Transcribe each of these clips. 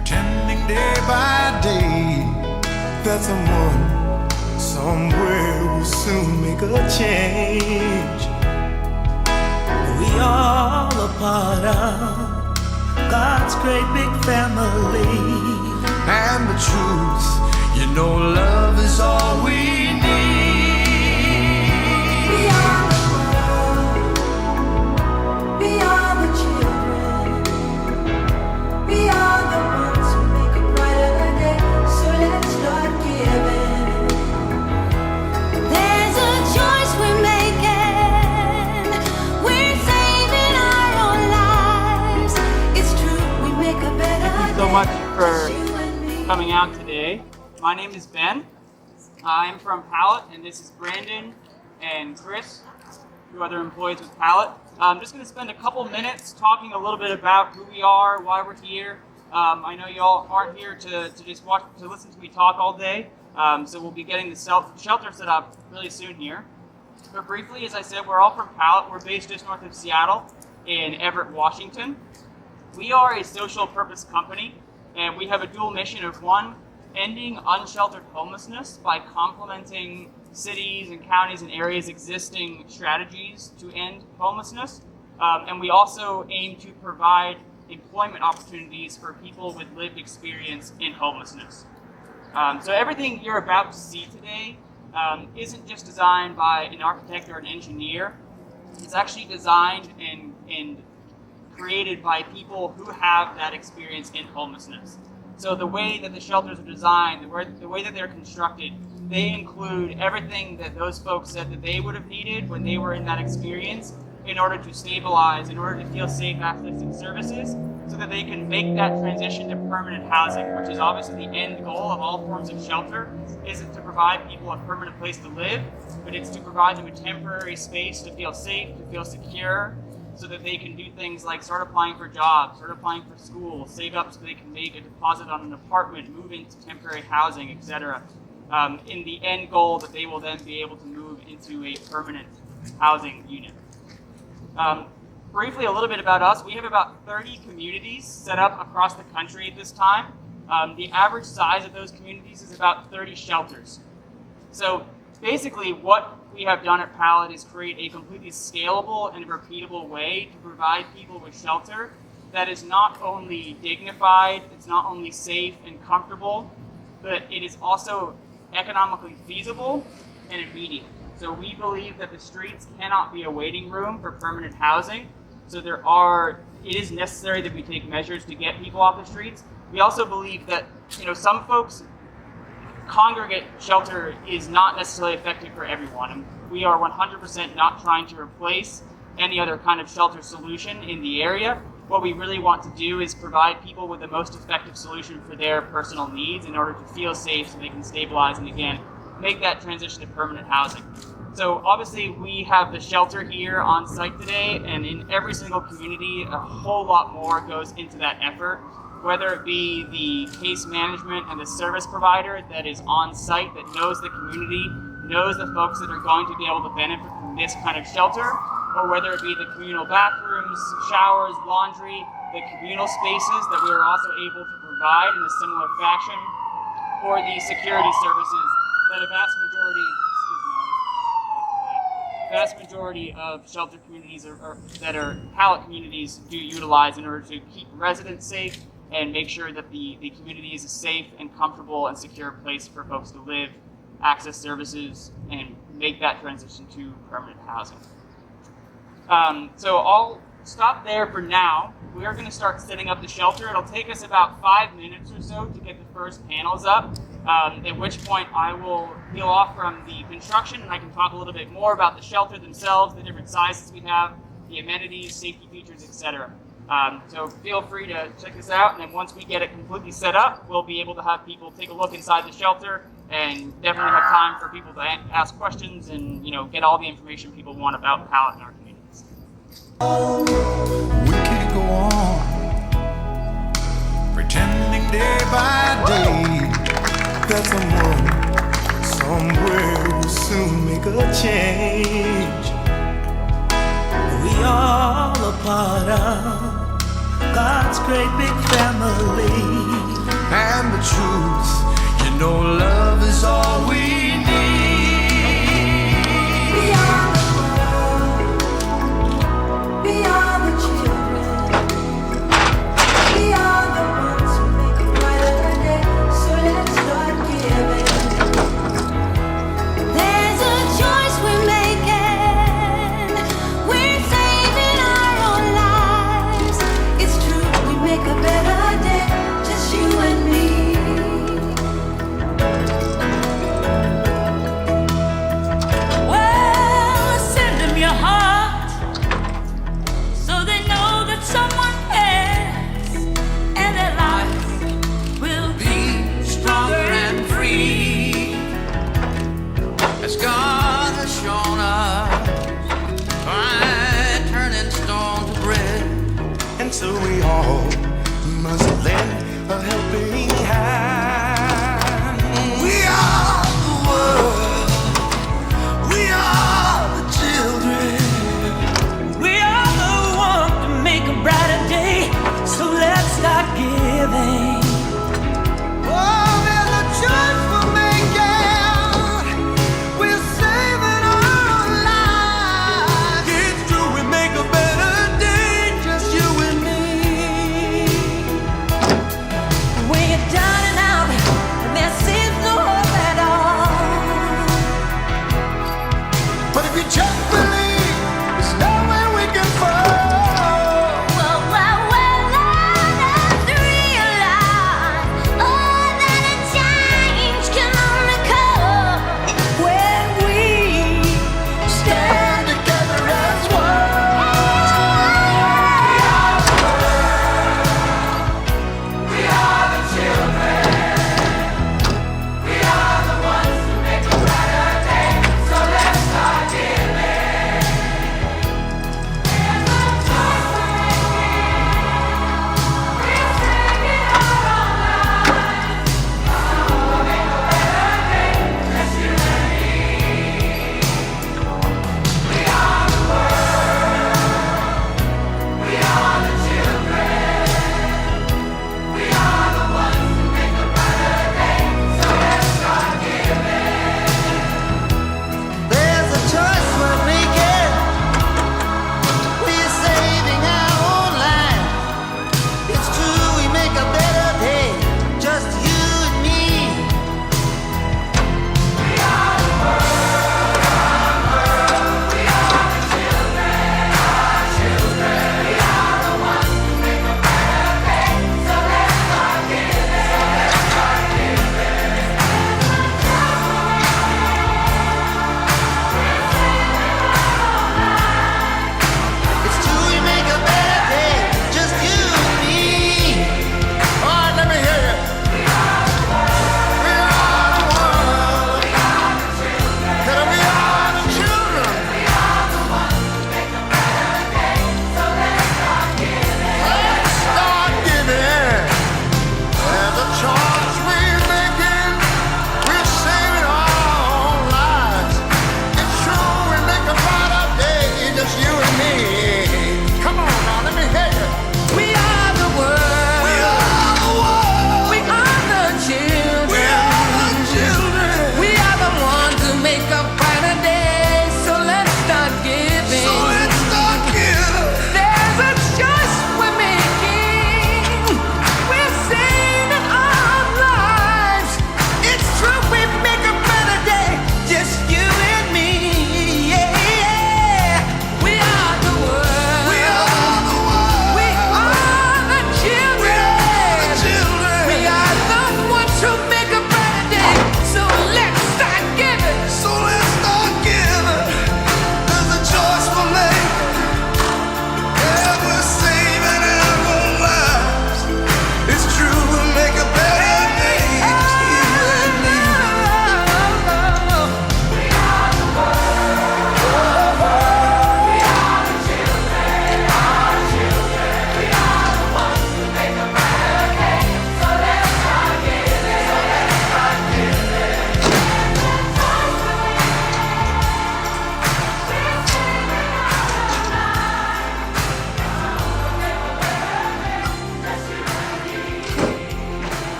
pretending day by day that someone somewhere will soon make a change. We all a part of God's great big family. And the truth, you know, love is all we need. We are the world, we are the children, we are the ones who make a brighter day. So let's start giving. There's a choice we're making. We're saving our own lives. It's true, we make a better day. Thank you so much for coming out today. My name is Ben. I'm from Pallet, and this is Brandon and Chris, two other employees with Pallet. I'm just going to spend a couple minutes talking a little bit about who we are, why we're here. I know you all aren't here to just watch, to listen to me talk all day, so we'll be getting the shelter set up really soon here. But briefly, as I said, we're all from Pallet. We're based just north of Seattle in Everett, Washington. We are a social purpose company, and we have a dual mission of one, ending unsheltered homelessness by complementing cities and counties and areas' existing strategies to end homelessness. And we also aim to provide employment opportunities for people with lived experience in homelessness. So everything you're about to see today isn't just designed by an architect or an engineer. It's actually designed and created by people who have that experience in homelessness. So the way that the shelters are designed, the way that they're constructed, they include everything that those folks said that they would have needed when they were in that experience in order to stabilize, in order to feel safe accessing services, so that they can make that transition to permanent housing, which is obviously the end goal of all forms of shelter, isn't to provide people a permanent place to live, but it's to provide them a temporary space to feel safe, to feel secure, so that they can do things like start applying for jobs, start applying for school, save up so they can make a deposit on an apartment, move into temporary housing, etc. In the end goal that they will then be able to move into a permanent housing unit. Briefly, a little bit about us. We have about 30 communities set up across the country at this time. The average size of those communities is about 30 shelters. So basically what we have done at Pallet is create a completely scalable and repeatable way to provide people with shelter that is not only dignified, it's not only safe and comfortable, but it is also economically feasible and immediate. So we believe that the streets cannot be a waiting room for permanent housing. So it is necessary that we take measures to get people off the streets. We also believe that, some folks, congregate shelter is not necessarily effective for everyone. And we are 100% not trying to replace any other kind of shelter solution in the area. What we really want to do is provide people with the most effective solution for their personal needs in order to feel safe so they can stabilize and again, make that transition to permanent housing. So obviously we have the shelter here on site today, and in every single community, a whole lot more goes into that effort. Whether it be the case management and the service provider that is on site, that knows the community, knows the folks that are going to be able to benefit from this kind of shelter, or whether it be the communal bathrooms, showers, laundry, the communal spaces that we are also able to provide in a similar fashion, or the security services that a vast majority of shelter communities that are Pallet communities do utilize in order to keep residents safe and make sure that the community is a safe and comfortable and secure place for folks to live, access services, and make that transition to permanent housing. So I'll stop there for now. We are going to start setting up the shelter. It'll take us about 5 minutes or so to get the first panels up, at which point I will peel off from the construction and I can talk a little bit more about the shelter themselves, the different sizes we have, the amenities, safety features, etc. So feel free to check this out, and then once we get it completely set up, we'll be able to have people take a look inside the shelter and definitely have time for people to ask questions and get all the information people want about Pallet in our communities. We can't go on pretending day by day that someone somewhere will soon make a change. We all a part of God's great big family. And the truth, you know, love is all we need. We are the world. We are the children. We are the ones who make a brighter day. So let's start giving. There's a choice we're making. We're saving our own lives. It's true, we make a better day. Just you and me. Well, send them your heart so they know that someone cares, and their life will Be stronger and free, as God has shown us by turning stone to bread. And so we all must lend a helping hand. We are the world. We are the children. We are the one to make a brighter day. So let's start giving. Oh, there's a choice we're making. We're saving our lives. It's true, we make a better day, just you and me. When you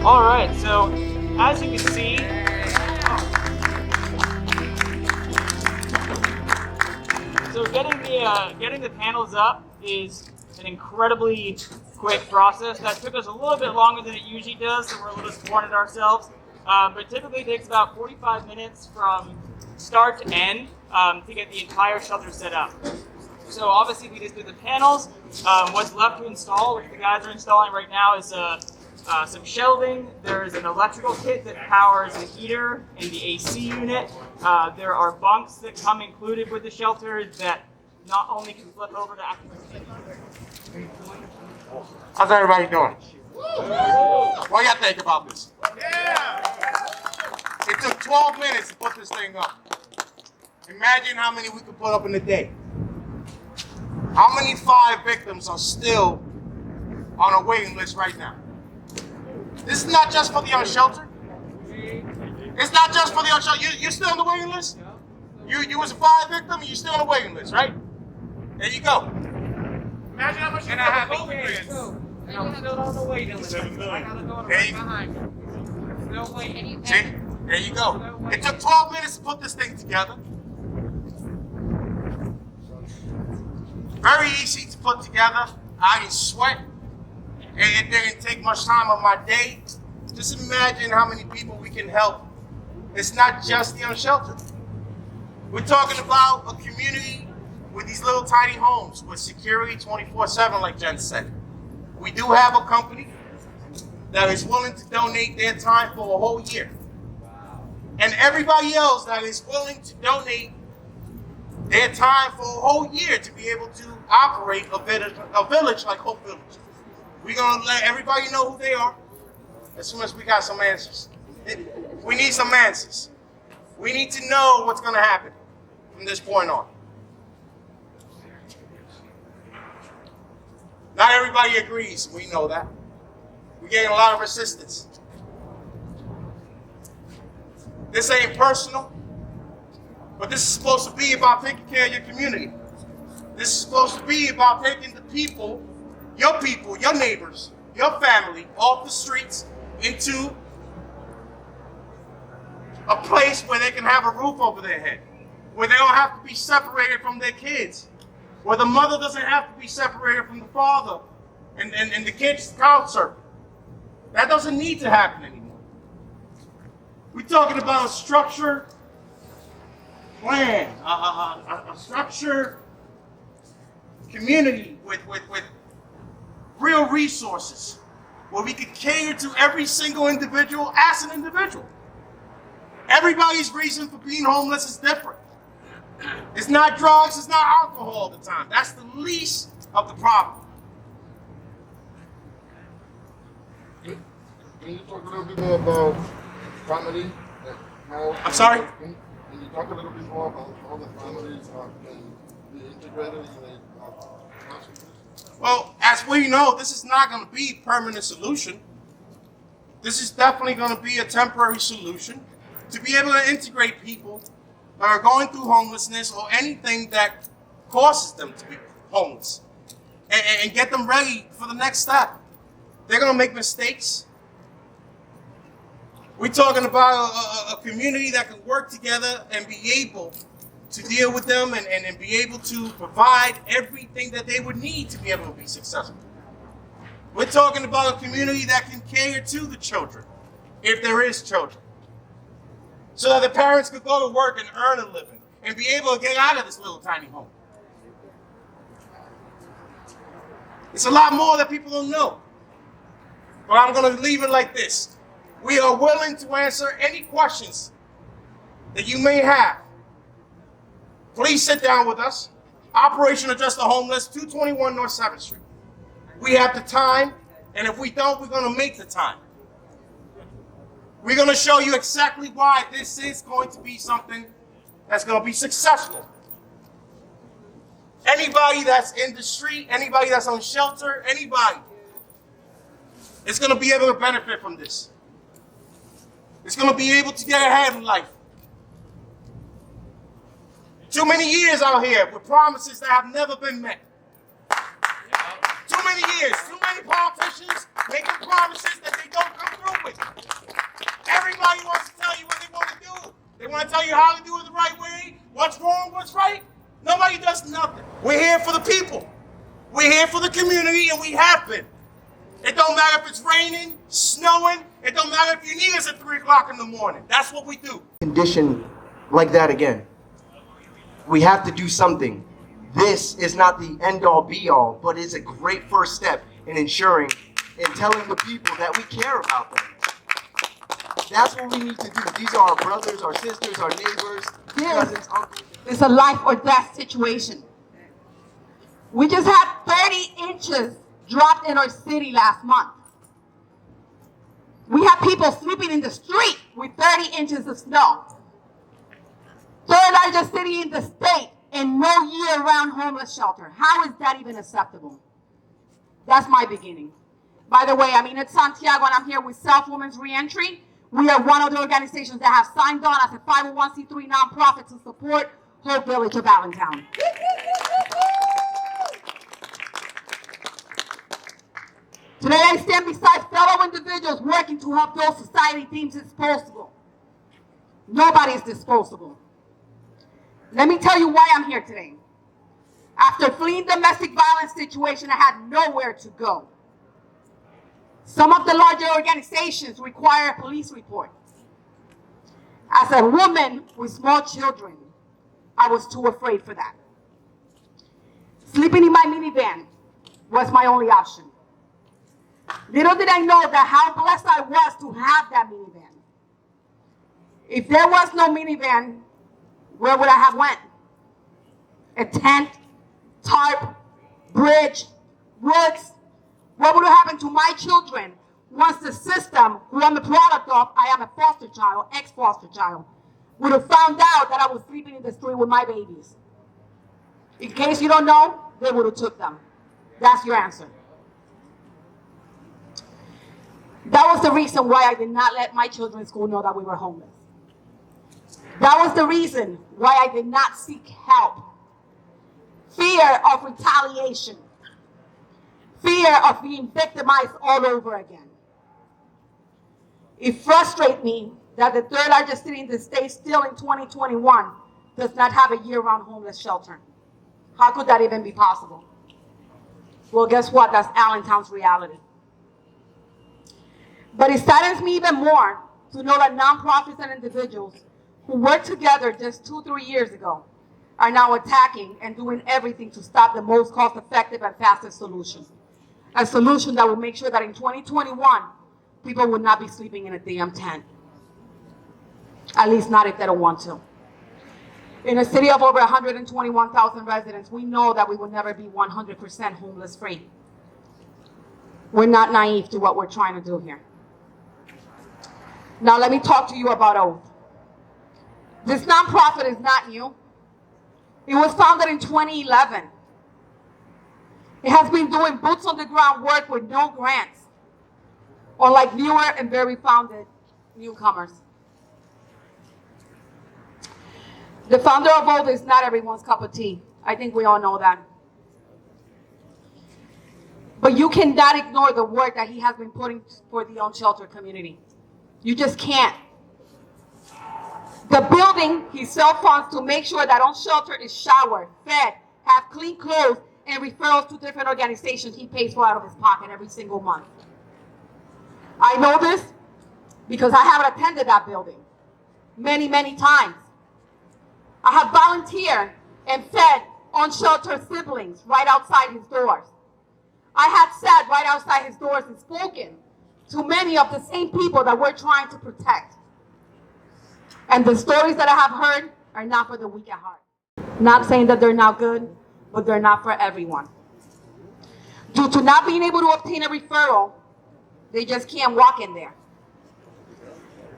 All right, so as you can see, so getting the panels up is an incredibly quick process. That took us a little bit longer than it usually does, so we're a little disappointed ourselves. But typically it takes about 45 minutes from start to end to get the entire shelter set up. So obviously we just did the panels. What's left to install, which the guys are installing right now, is some shelving. There's an electrical kit that powers the heater and the AC unit. There are bunks that come included with the shelter that not only can flip over to actually. How's everybody doing? What y'all think about this? It took 12 minutes to put this thing up. Imagine how many we could put up in a day. How many 5 victims are still on a waiting list right now? This is not just for the unsheltered. It's not just for the unsheltered. You're still on the waiting list? You was a 5 victim and you're still on the waiting list, right? There you go. Imagine how much you have experience. And I'm still on the waiting list. I gotta go There you go. Still waiting. See? There you go. It took 12 minutes to put this thing together. Very easy to put together. I didn't sweat. It didn't take much time of my day. Just imagine how many people we can help. It's not just the unsheltered. We're talking about a community with these little tiny homes with security 24/7, like Jen said. We do have a company that is willing to donate their time for a whole year. And everybody else that is willing to donate their time for a whole year to be able to operate a village like Hope Village. We're going to let everybody know who they are as soon as we got some answers. We need some answers. We need to know what's going to happen from this point on. Not everybody agrees. We know that. We're getting a lot of resistance. This ain't personal, but this is supposed to be about taking care of your community. This is supposed to be about taking the people, your neighbors, your family, off the streets into a place where they can have a roof over their head, where they don't have to be separated from their kids, where the mother doesn't have to be separated from the father and the kids counsel. That doesn't need to happen anymore. We're talking about a structured plan, a structured community with real resources where we could cater to every single individual as an individual. Everybody's reason for being homeless is different. It's not drugs, it's not alcohol all the time. That's the least of the problem. Can you talk a little bit more about family? I'm sorry? Can you talk a little bit more about how the families can be integrated in the council? Well, as we know, this is not going to be a permanent solution. This is definitely going to be a temporary solution to be able to integrate people that are going through homelessness or anything that causes them to be homeless and get them ready for the next step. They're going to make mistakes. We're talking about a community that can work together and be able to deal with them and be able to provide everything that they would need to be able to be successful. We're talking about a community that can cater to the children, if there is children, so that the parents could go to work and earn a living and be able to get out of this little tiny home. It's a lot more that people don't know. But I'm going to leave it like this. We are willing to answer any questions that you may have. Please sit down with us. Operation Address the Homeless, 221 North 7th Street. We have the time, and if we don't, we're going to make the time. We're going to show you exactly why this is going to be something that's going to be successful. Anybody that's in the street, anybody that's on shelter, anybody is going to be able to benefit from this. It's going to be able to get ahead in life. Too many years out here with promises that have never been met. Too many years, too many politicians making promises that they don't come through with. Everybody wants to tell you what they want to do. They want to tell you how to do it the right way, what's wrong, what's right. Nobody does nothing. We're here for the people. We're here for the community, and we have been. It don't matter if it's raining, snowing. It don't matter if you need us at 3 o'clock in the morning. That's what we do. Condition like that again. We have to do something. This is not the end-all be-all, but it's a great first step in ensuring and telling the people that we care about them. That's what we need to do. These are our brothers, our sisters, our neighbors, cousins, uncles. It's a life or death situation. We just had 30 inches dropped in our city last month. We have people sleeping in the street with 30 inches of snow. Third largest city in the state and no year-round homeless shelter. How is that even acceptable? That's my beginning. By the way, I'm in Santiago and I'm here with Self Women's Reentry. We are one of the organizations that have signed on as a 501c3 nonprofit to support Hope Village of Allentown. Today I stand beside fellow individuals working to help those society deems disposable. Nobody is disposable. Let me tell you why I'm here today. After fleeing domestic violence situation, I had nowhere to go. Some of the larger organizations require a police report. As a woman with small children, I was too afraid for that. Sleeping in my minivan was my only option. Little did I know that how blessed I was to have that minivan. If there was no minivan, where would I have went? A tent, tarp, bridge, woods. What would have happened to my children once the system, who I'm a product of, I am a foster child, ex-foster child, would have found out that I was sleeping in the street with my babies? In case you don't know, they would have took them. That's your answer. That was the reason why I did not let my children's school know that we were homeless. That was the reason why I did not seek help. Fear of retaliation. Fear of being victimized all over again. It frustrates me that the third largest city in the state still in 2021 does not have a year-round homeless shelter. How could that even be possible? Well, guess what? That's Allentown's reality. But it saddens me even more to know that nonprofits and individuals who worked together just 2-3 years ago are now attacking and doing everything to stop the most cost-effective and fastest solution. A solution that will make sure that in 2021, people will not be sleeping in a damn tent. At least not if they don't want to. In a city of over 121,000 residents, we know that we will never be 100% homeless free. We're not naive to what we're trying to do here. Now let me talk to you about Oath. This nonprofit is not new. It was founded in 2011. It has been doing boots on the ground work with no grants, unlike newer and very founded newcomers. The founder of Oath is not everyone's cup of tea. I think we all know that. But you cannot ignore the work that he has been putting for the unsheltered community. You just can't. The building he self-funds to make sure that unsheltered is showered, fed, have clean clothes, and referrals to different organizations he pays for out of his pocket every single month. I know this because I have attended that building many, many times. I have volunteered and fed unsheltered siblings right outside his doors. I had sat right outside his doors and spoken to many of the same people that we're trying to protect. And the stories that I have heard are not for the weak at heart. Not saying that they're not good, but they're not for everyone. Due to not being able to obtain a referral, they just can't walk in there.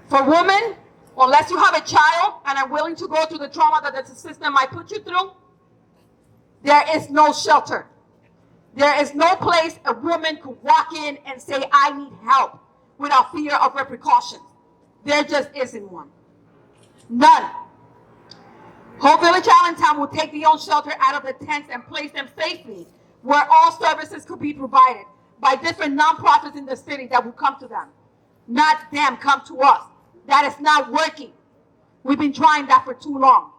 For women, unless you have a child and are willing to go through the trauma that the system might put you through, there is no shelter. There is no place a woman could walk in and say, I need help, without fear of repercussions. There just isn't one. None. Hope Village Allentown will take the unsheltered out of the tents and place them safely where all services could be provided by different nonprofits in the city that will come to them. Not them come to us. That is not working. We've been trying that for too long.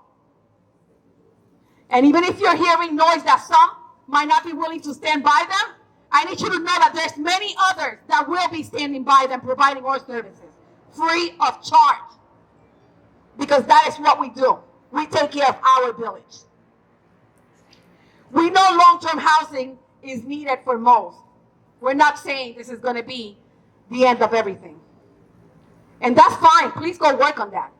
And even if you're hearing noise that some might not be willing to stand by them, I need you to know that there's many others that will be standing by them, providing our services, free of charge. Because that is what we do. We take care of our village. We know long-term housing is needed for most. We're not saying this is going to be the end of everything. And that's fine. Please go work on that.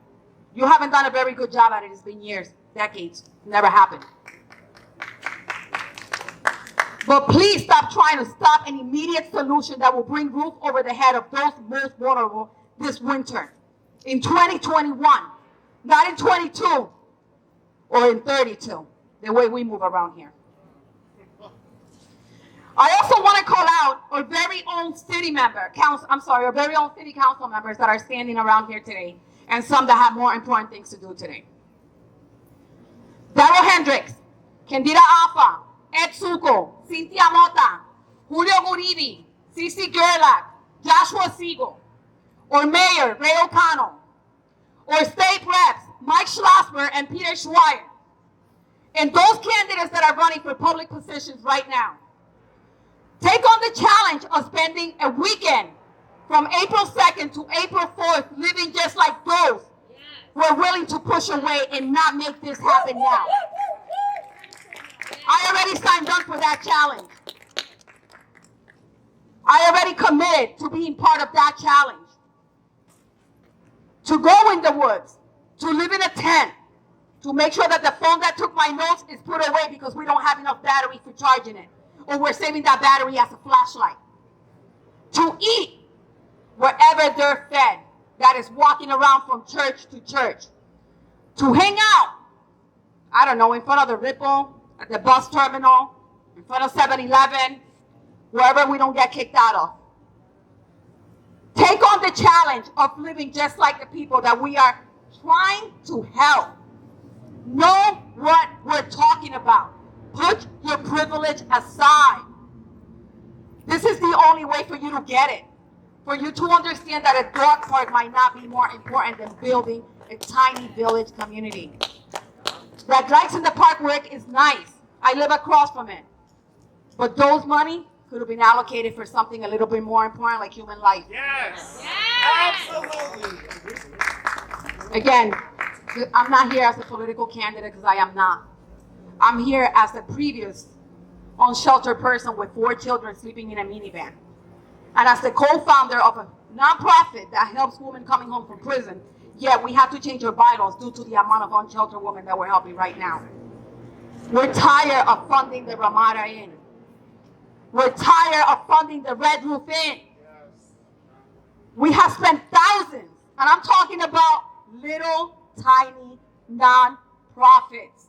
You haven't done a very good job at it. It's been years, decades. Never happened. But please stop trying to stop an immediate solution that will bring roof over the head of those most vulnerable this winter. In 2021, not in 22 or in 32, the way we move around here. I also want to call out our very own city council members that are standing around here today, and some that have more important things to do today. Daryl Hendricks, Kendira Afa, Ed Suko, Cynthia Mota, Julio Guribi, Cici Gerlach, Joshua Siegel, or Mayor Ray O'Connell, or State Reps Mike Schlossberg and Peter Schweier, and those candidates that are running for public positions right now. Take on the challenge of spending a weekend from April 2nd to April 4th living just like those who are willing to push away and not make this happen now. I already signed up for that challenge. I already committed to being part of that challenge. To go in the woods, to live in a tent, to make sure that the phone that took my notes is put away because we don't have enough battery for charging it, or we're saving that battery as a flashlight. To eat wherever they're fed, that is walking around from church to church. To hang out, I don't know, in front of the Ripple, at the bus terminal, in front of 7-Eleven, wherever we don't get kicked out of. Take on the challenge of living just like the people that we are trying to help. Know what we're talking about. Put your privilege aside. This is the only way for you to get it. For you to understand that a dog park might not be more important than building a tiny village community. That Dykes in the Park work is nice. I live across from it. But those money could have been allocated for something a little bit more important like human life. Yes. Absolutely. Again, I'm not here as a political candidate because I am not. I'm here as a previous unsheltered person with 4 children sleeping in a minivan. And as the co-founder of a nonprofit that helps women coming home from prison, yet we have to change our bylaws due to the amount of unsheltered women that we're helping right now. We're tired of funding the Ramada Inn. We're tired of funding the Red Roof Inn. We have spent thousands, and I'm talking about little, tiny non-profits.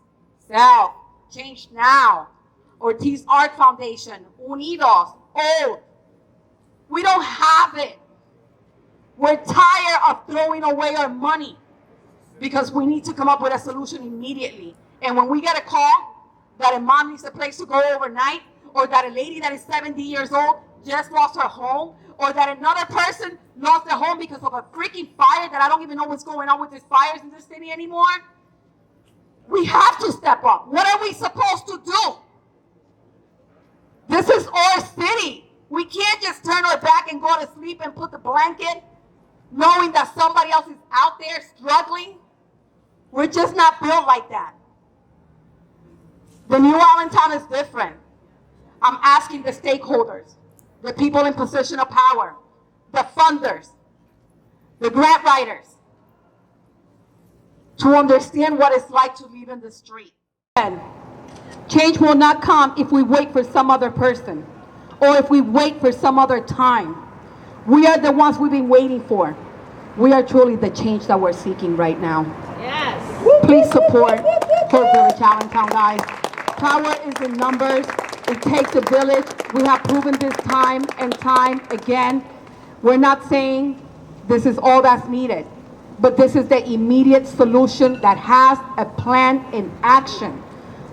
Self, Change Now, Ortiz Art Foundation, Unidos, Old. We don't have it. We're tired of throwing away our money because we need to come up with a solution immediately. And when we get a call that a mom needs a place to go overnight, or that a lady that is 70 years old just lost her home, or that another person lost their home because of a freaking fire that I don't even know what's going on with these fires in this city anymore, we have to step up. What are we supposed to do? This is our city. We can't just turn our back and go to sleep and put the blanket knowing that somebody else is out there struggling. We're just not built like that. The new Allentown is different. I'm asking the stakeholders, the people in position of power, the funders, the grant writers, to understand what it's like to live in the street. And change will not come if we wait for some other person or if we wait for some other time. We are the ones we've been waiting for. We are truly the change that we're seeking right now. Yes. Please support Hope Village Allentown, guys. Power is in numbers. It takes a village. We have proven this time and time again. We're not saying this is all that's needed, but this is the immediate solution that has a plan in action.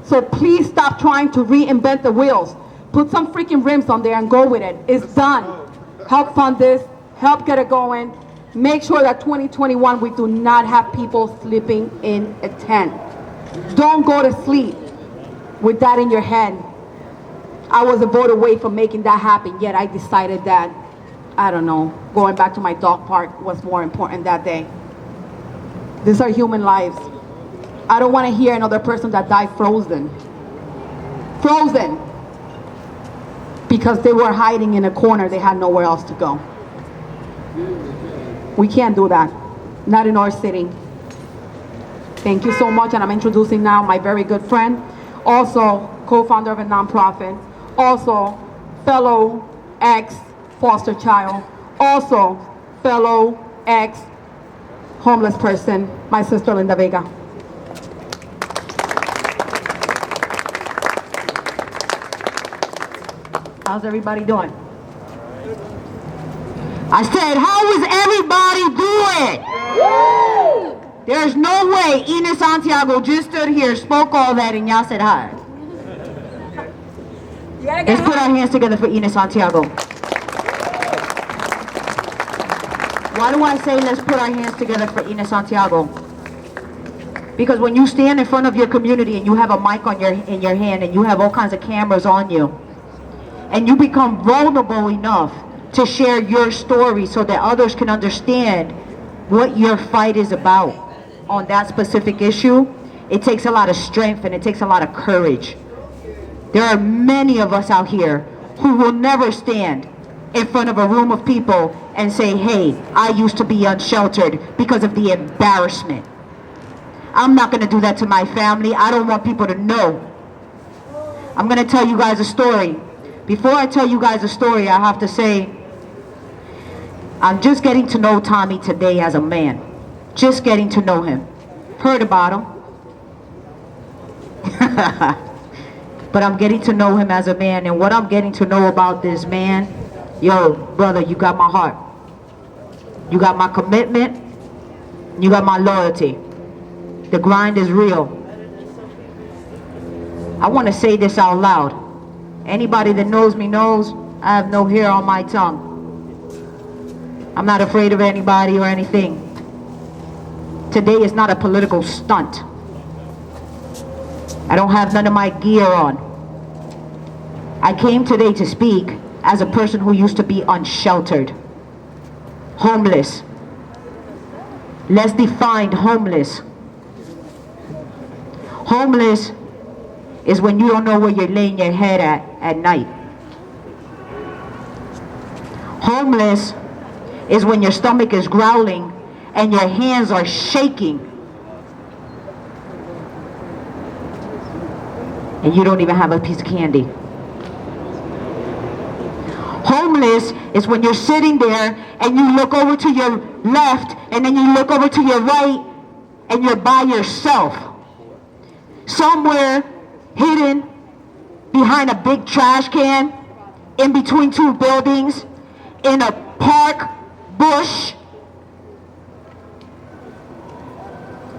So please stop trying to reinvent the wheels. Put some freaking rims on there and go with it. It's done. Help fund this. Help get it going. make sure that 2021 we do not have people sleeping in a tent. Don't go to sleep with that in your head. I was a vote away from making that happen, yet I decided that, I don't know, going back to my dog park was more important that day. These are human lives. I don't want to hear another person that died frozen. Frozen. Because they were hiding in a corner, they had nowhere else to go. We can't do that. Not in our city. Thank you so much, and I'm introducing now my very good friend, also co-founder of a nonprofit, also fellow ex-foster child, also fellow ex-homeless person, my sister Linda Vega. How's everybody doing? I said, how is everybody doing? There's no way Ina Santiago just stood here, spoke all that, and y'all said hi. Let's put our hands together for Ina Santiago. Why do I say let's put our hands together for Ina Santiago? Because when you stand in front of your community and you have a mic in your hand and you have all kinds of cameras on you, and you become vulnerable enough to share your story so that others can understand what your fight is about on that specific issue, it takes a lot of strength and it takes a lot of courage. There are many of us out here who will never stand in front of a room of people and say, hey, I used to be unsheltered because of the embarrassment. I'm not going to do that to my family. I don't want people to know. I'm going to tell you guys a story. Before I tell you guys a story, I have to say, I'm just getting to know Tommy today as a man. Just getting to know him. Heard about him. But I'm getting to know him as a man. And what I'm getting to know about this man, yo, brother, you got my heart. You got my commitment. You got my loyalty. The grind is real. I want to say this out loud. Anybody that knows me knows I have no hair on my tongue. I'm not afraid of anybody or anything. Today is not a political stunt. I don't have none of my gear on. I came today to speak as a person who used to be unsheltered, homeless. Let's define homeless. Homeless is when you don't know where you're laying your head at night. Homeless is when your stomach is growling and your hands are shaking and you don't even have a piece of candy. Homeless is when you're sitting there and you look over to your left and then you look over to your right and you're by yourself. Somewhere hidden behind a big trash can, in between two buildings, in a park, bush,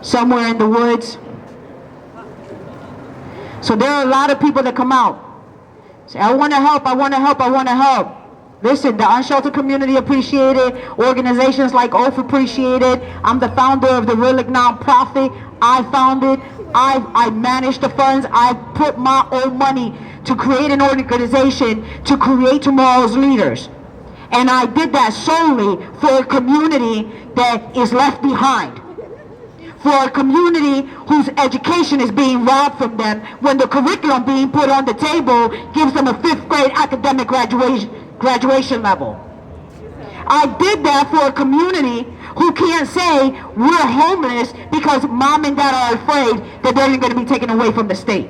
somewhere in the woods. So there are a lot of people that come out, say, I want to help, I want to help, I want to help. Listen, the unsheltered community appreciate it. Organizations like OAF appreciate it. I'm the founder of the Relic nonprofit. I founded, I manage the funds. I put my own money to create an organization to create tomorrow's leaders. And I did that solely for a community that is left behind. For a community whose education is being robbed from them when the curriculum being put on the table gives them a 5th grade academic graduation level. I did that for a community who can't say we're homeless because mom and dad are afraid that they're going to be taken away from the state.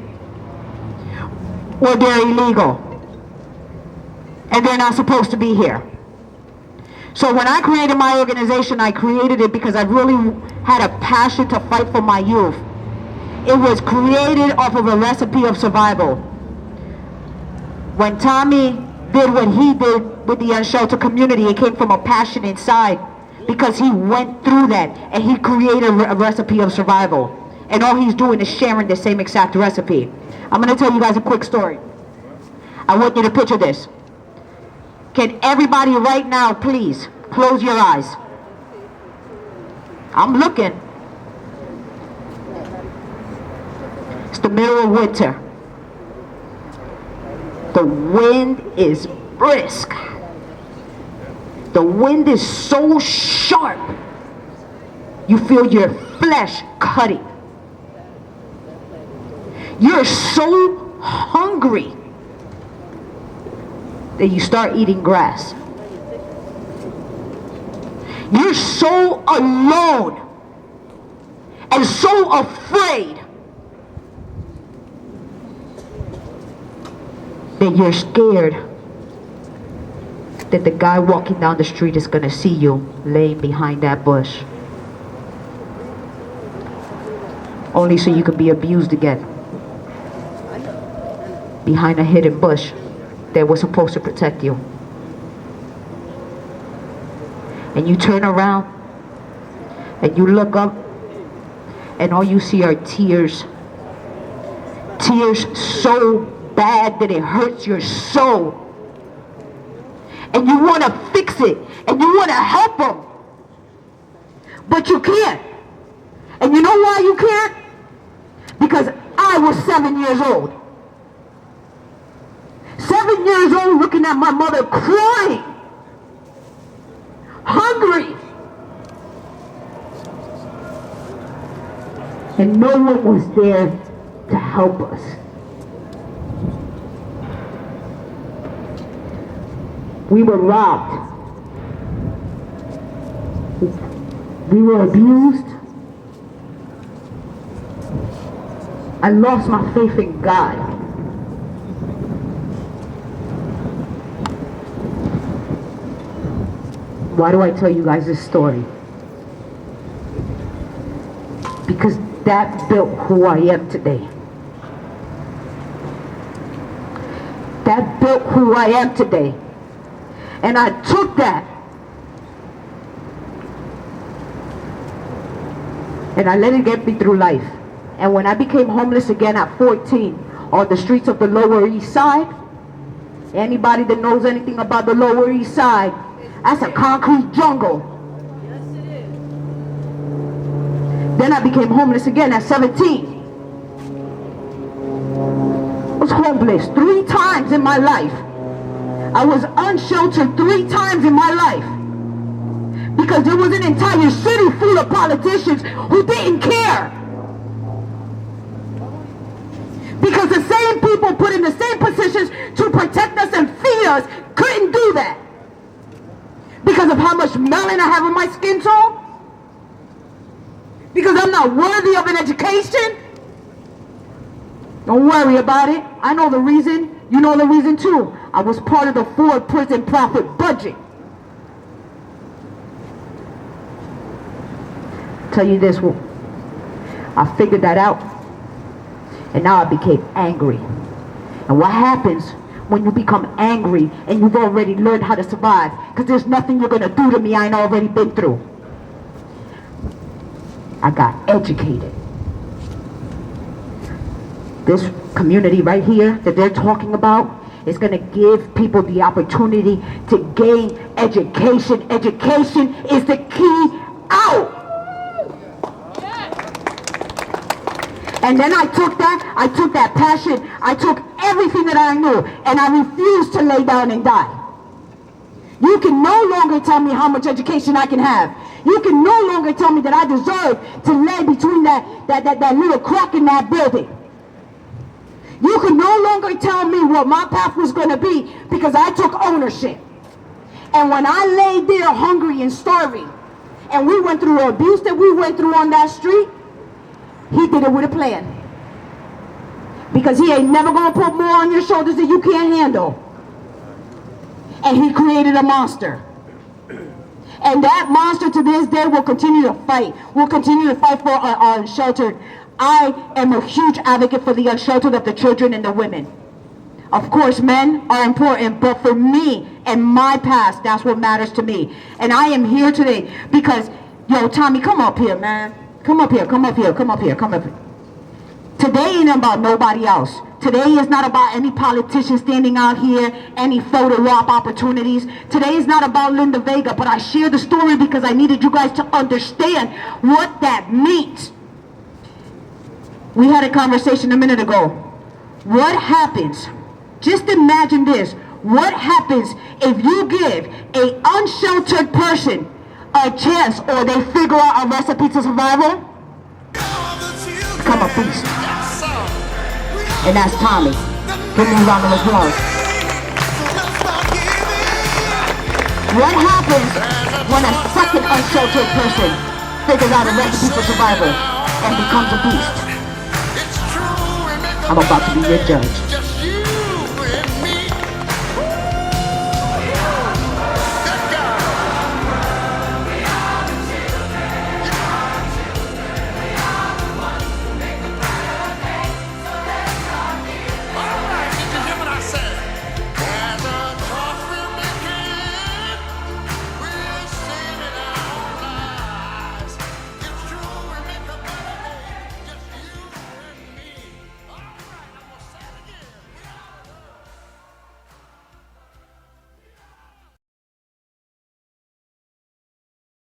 Or they're illegal. And they're not supposed to be here. So when I created my organization, I created it because I really had a passion to fight for my youth. It was created off of a recipe of survival. When Tommy did what he did with the unsheltered community, it came from a passion inside because he went through that and he created a recipe of survival. And all he's doing is sharing the same exact recipe. I'm going to tell you guys a quick story. I want you to picture this. Can everybody right now, please, close your eyes? I'm looking. It's the middle of winter. The wind is brisk. The wind is so sharp. You feel your flesh cutting. You're so hungry that you start eating grass. You're so alone and so afraid that you're scared that the guy walking down the street is going to see you laying behind that bush. Only so you could be abused again. Behind a hidden bush that was supposed to protect you. And you turn around and you look up and all you see are tears. Tears so bad that it hurts your soul. And you want to fix it and you want to help them. But you can't. And you know why you can't? Because I was 7 years old. 7 years old looking at my mother crying. Hungry. And no one was there to help us. We were robbed. We were abused. I lost my faith in God. Why do I tell you guys this story? Because that built who I am today. That built who I am today. And I took that and I let it get me through life. And when I became homeless again at 14 on the streets of the Lower East Side, anybody that knows anything about the Lower East Side, that's a concrete jungle. Yes, it is. Then I became homeless again at 17. I was homeless 3 times in my life. I was unsheltered 3 times in my life. Because there was an entire city full of politicians who didn't care. Because the same people put in the same positions to protect us and feed us couldn't do that. Because of how much melanin I have in my skin tone? Because I'm not worthy of an education? Don't worry about it. I know the reason. You know the reason too. I was part of the Ford prison profit budget. Tell you this, I figured that out. And now I became angry. And what happens when you become angry and you've already learned how to survive? Because there's nothing you're going to do to me I ain't already been through. I got educated. This community right here that they're talking about is going to give people the opportunity to gain education. Education is the key out. And then I took that passion, I took everything that I knew, and I refused to lay down and die. You can no longer tell me how much education I can have. You can no longer tell me that I deserve to lay between that little crack in that building. You can no longer tell me what my path was going to be because I took ownership. And when I laid there hungry and starving, and we went through the abuse that we went through on that street, he did it with a plan. Because he ain't never going to put more on your shoulders that you can't handle. And he created a monster. And that monster to this day will continue to fight. Will continue to fight for our unsheltered. I am a huge advocate for the unsheltered, of the children and the women. Of course, men are important, but for me and my past, that's what matters to me. And I am here today because, yo, Tommy, come up here, man. Come up here, come up here, come up here, come up here. Today ain't about nobody else. Today is not about any politician standing out here, any photo op opportunities. Today is not about Linda Vega, but I share the story because I needed you guys to understand what that means. We had a conversation a minute ago. What happens? Just imagine this. What happens if you give an unsheltered person a chance or they figure out a recipe to survival? Become a beast. And that's Tommy. Give me a round of applause. What happens when a second unsheltered person figures out a recipe for survival and becomes a beast? I'm about to be your judge.